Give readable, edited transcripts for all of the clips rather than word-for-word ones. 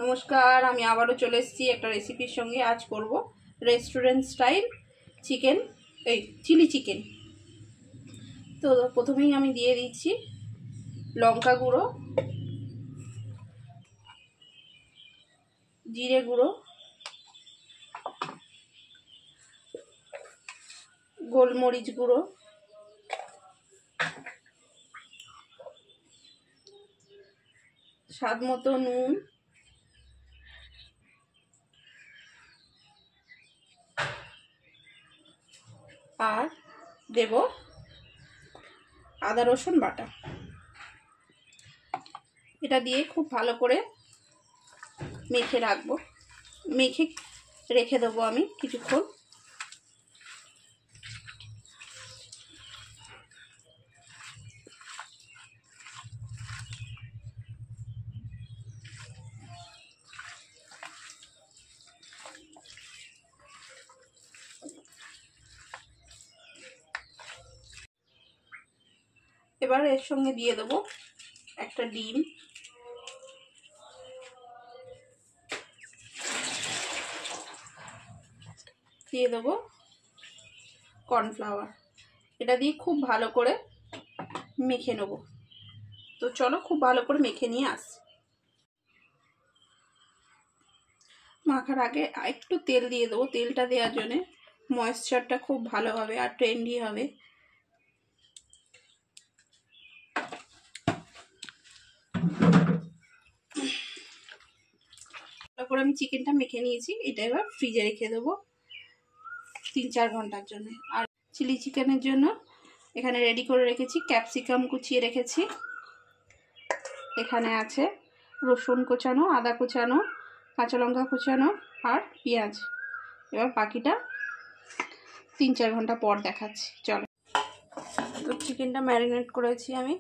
নমস্কার, আমি আবারও চলে এসেছি একটা রেসিপির সঙ্গে। আজ করব restaurant style chicken, chilli chicken. তো প্রথমেই আমি দিয়ে দিচ্ছি লঙ্কা গুঁড়ো, জিরে গুঁড়ো, গোলমরিচ গুঁড়ো, স্বাদ মতো নুন, আর দেব আদা রসুন বাটা। এটা দিয়ে খুব ভালো করে মেখে রেখে দেবো আমি কিছুক্ষণ। এবার এর সঙ্গে দিয়ে দেবো একটা ডিম, দিয়ে দেবো কর্নফ্লাওয়ার। এটা দিয়ে খুব ভালো করে মেখে নেব। তো চলো খুব ভালো করে মেখে নিয়ে আসি। মাখার আগে একটু তেল দিয়ে দেবো। তেলটা দেওয়ার জন্যে ময়েশ্চারটা খুব ভালো হবে আর ট্রেন্ডি হবে। তারপর আমি চিকেনটা মেখে নিয়েছি। এটা এবার ফ্রিজে রেখে দেবো 3-4 ঘন্টার জন্য। আর চিলি চিকেনের জন্য এখানে রেডি করে রেখেছি ক্যাপসিকাম কুচিয়ে রেখেছি, এখানে আছে রসুন কোচানো, আদা কোচানো, কাঁচা লঙ্কা কোচানো আর পেঁয়াজ। এবার বাকিটা 3-4 ঘন্টা পর দেখাচ্ছি। চলো। তো চিকেনটা ম্যারিনেট করেছি আমি,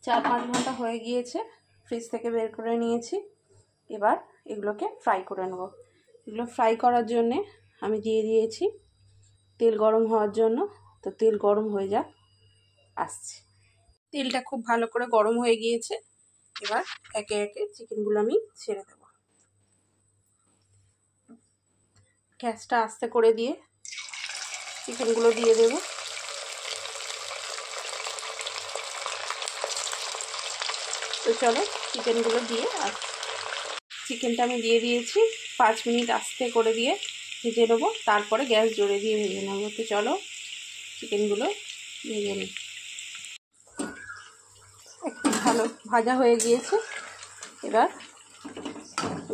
4-5 ঘন্টা হয়ে গিয়েছে, ফ্রিজ থেকে বের করে নিয়েছি। এবার এগুলোকে ফ্রাই করে নেব। এগুলো ফ্রাই করার জন্যে আমি দিয়ে দিয়েছি তেল গরম হওয়ার জন্য। তো তেল গরম হয়ে যাক, আসছে। তেলটা খুব ভালো করে গরম হয়ে গিয়েছে। এবার একে একে চিকেনগুলো আমি ছেড়ে দেব। গ্যাসটা আস্তে করে দিয়ে চিকেনগুলো দিয়ে দেব। তো চলো চিকেনগুলো দিয়ে চিকেনটা আমি দিয়ে দিয়েছি। 5 মিনিট আস্তে করে দিয়ে ভেজে নেবো, তারপরে গ্যাস জোরে দিয়ে ভেজে নেবো। তো চলো চিকেনগুলো ভেজে নিই। একটু ভালো ভাজা হয়ে গিয়েছে। এবার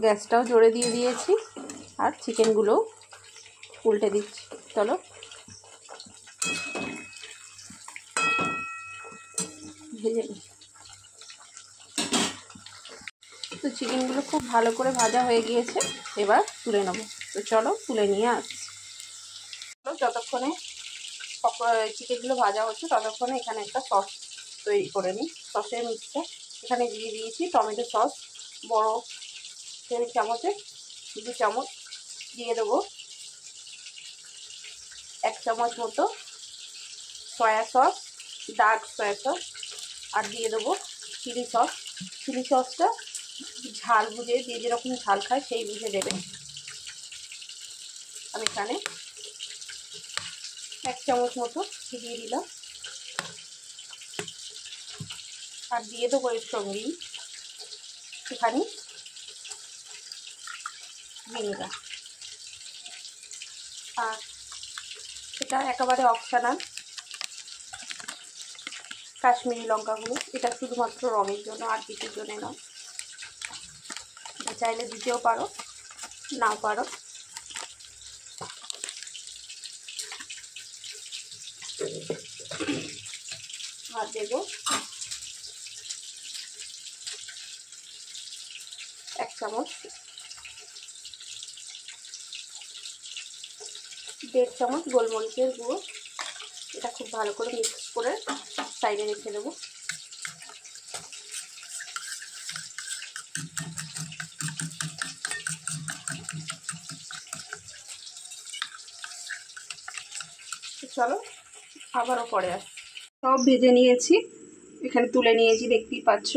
গ্যাসটাও জোরে দিয়ে দিয়েছি আর চিকেনগুলো উল্টে দিচ্ছি। চলো ভেজে নিই। তো চিকেনগুলো খুব ভালো করে ভাজা হয়ে গিয়েছে, এবার তুলে নেবো। তো চলো তুলে নিয়ে আসছি। যতক্ষণে চিকেনগুলো ভাজা হচ্ছে ততক্ষণে এখানে একটা সস তৈরি করে নিই। সসের মিক্সটা এখানে দিয়ে দিয়েছি টমেটো সস, বড় 3 চামচে 2 চামচ দিয়ে দেবো। 1 চামচ মতো soy sauce, dark soy sauce, আর দিয়ে দেবো চিলি সস। চিলি সসটা ঝাল বুঝে, যে যেরকম ঝাল খায় সেই বুঝে দেবে। আমি এখানে 1 চামচ মতো দিয়ে দিলাম। আর দিয়ে দেবো এর সঙ্গেই একটুখানি ভিনেগার। আর এটা একেবারে অপশনাল, কাশ্মীরি লঙ্কা গুঁড়ো। এটা শুধুমাত্র রঙের জন্য, আর কিছুর জন্য নয়। চাইলে দিতেও পারো, নাও পারো। আর দেবো 1 চামচ, 1.5 চামচ গোলমরিচের গুঁড়ো। এটা খুব ভালো করে মিক্স করে সাইডে রেখে দেবো। চলো আবারও পরে আসি। সব ভেজে নিয়েছি, এখানে তুলে নিয়েছি, দেখতেই পাচ্ছ।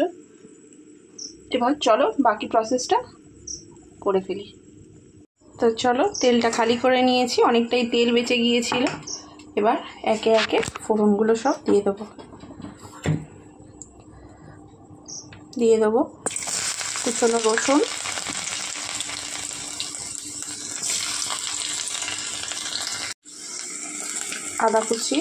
এবার চলো বাকি প্রসেসটা করে ফেলি। তো চলো, তেলটা খালি করে নিয়েছি, অনেকটাই তেল বেঁচে গিয়েছিল। এবার একে একে ফোড়নগুলো সব দিয়ে দেবো। দিয়ে দেবো কুচনো রসুন, আদা কুচি,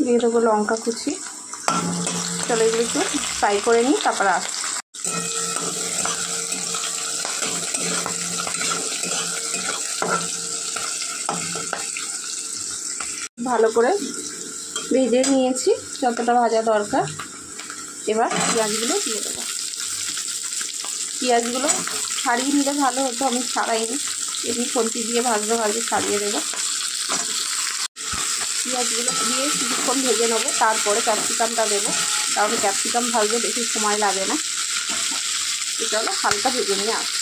দিয়ে দেবো লঙ্কা কুচি। চলো এগুলো একটু ফ্রাই করে নিই, তারপর আসছি। ভালো করে ভেজে নিয়েছি যতটা ভাজা দরকার। এবার পেঁয়াজগুলো দিয়ে দেবো। পেঁয়াজগুলো ছাড়িয়ে নিলে ভালো হতো, আমি ছাড়াইনি, এমনি খুন্তি দিয়ে ভাজতে ভাজতে ছাড়িয়ে দেবো। পেঁয়াজগুলো দিয়ে কিছুক্ষণ ভেজে নেবো, তারপরে ক্যাপসিকামটা দেবো, কারণ ক্যাপসিকাম ভাজতে বেশি সময় লাগে না। চলো হালকা ভেজে নিয়ে আসি।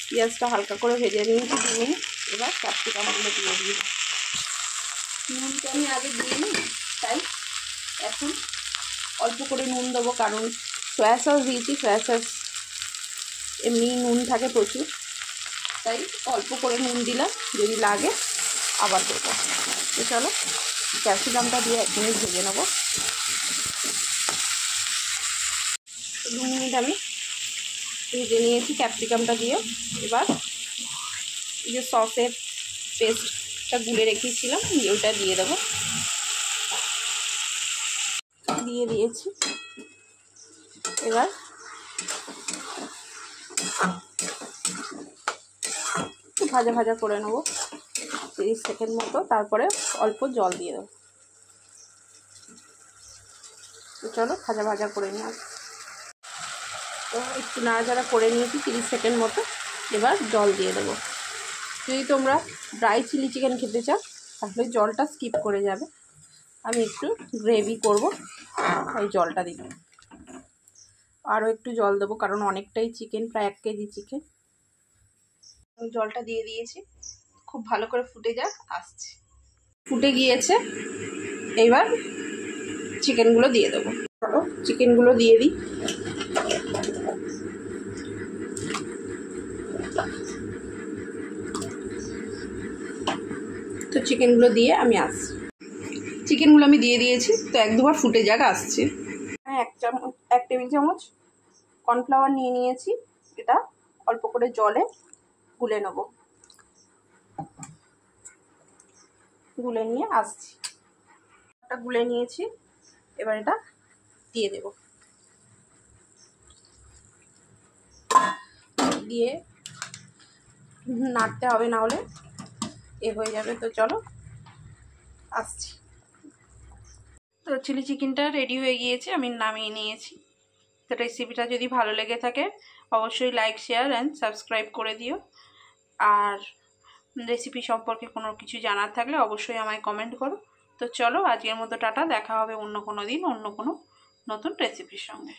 পেঁয়াজটা হালকা করে ভেজে নিয়েছি 2 মিনিট। এবার ক্যাপসিকামগুলো দিয়ে দিই। নুনটা আমি আগে দিয়ে নিই, তাই এখন অল্প করে নুন দেবো, কারণ সয়া সস দিয়েছি, সয়া সস এমনি নুন থাকে প্রচুর, তাই অল্প করে নুন দিলাম, যদি লাগে আবার দেবো। তো চলো ক্যাপসিকামটা দিয়ে 1 মিনিট ভেজে নেবো। 2 মিনিট আমি ভেজে নিয়েছি ক্যাপসিকামটা দিয়ে। এবার এই যে সসের পেস্টটা গুলে রেখেছিলাম, ওটা দিয়ে দেবো। দিয়ে দিয়েছি। এবার একটু ভাজা ভাজা করে নেবো 30 সেকেন্ড মতো, তারপরে অল্প জল দিয়ে দেবো। তো চলো ভাজা ভাজা করে নিয়ে আসি। তো একটু নাড়াচাড়া করে নিয়েছি 30 সেকেন্ড মতো। এবার জল দিয়ে দেবো। যদি তোমরা ড্রাই চিলি চিকেন খেতে চাও তাহলে জলটা স্কিপ করে যাবে। আমি একটু গ্রেভি করব, তাই জলটা দিই। আরও একটু জল দেবো, কারণ অনেকটাই চিকেন, প্রায় 1 কেজি চিকেন। আমি জলটা দিয়ে দিয়েছি, খুব ভালো করে ফুটে যাক, আসছে। ফুটে গিয়েছে, এইবার চিকেনগুলো দিয়ে দেবো। চলো চিকেনগুলো দিয়ে দিই। তো চিকেনগুলো দিয়ে আমি আসছি। চিকেনগুলো আমি দিয়ে দিয়েছি, তো 1-2 বার ফুটে যাক, আসছে। 1 টেবিল চামচ কর্নফ্লাওয়ার নিয়ে নিয়েছি, এটা অল্প করে জলে গুলে নেব। গুলে নিয়ে আসছি। এটা গুলে নিয়েছি, এবার এটা দিয়ে দেব। দিয়ে নাড়তে হবে, না হলে হয়ে যাবে। তো চলো আসছি। তো চিলি চিকেনটা রেডি হয়ে গিয়েছে, আমি নামিয়ে নিয়েছি। তো রেসিপিটা যদি ভালো লেগে থাকে অবশ্যই লাইক, শেয়ার অ্যান্ড সাবস্ক্রাইব করে দিও। আর রেসিপি সম্পর্কে কোনো কিছু জানার থাকলে অবশ্যই আমায় কমেন্ট করো। তো চলো আজকের মতো টাটা, দেখা হবে অন্য কোনো দিন অন্য কোনো নতুন রেসিপির সঙ্গে।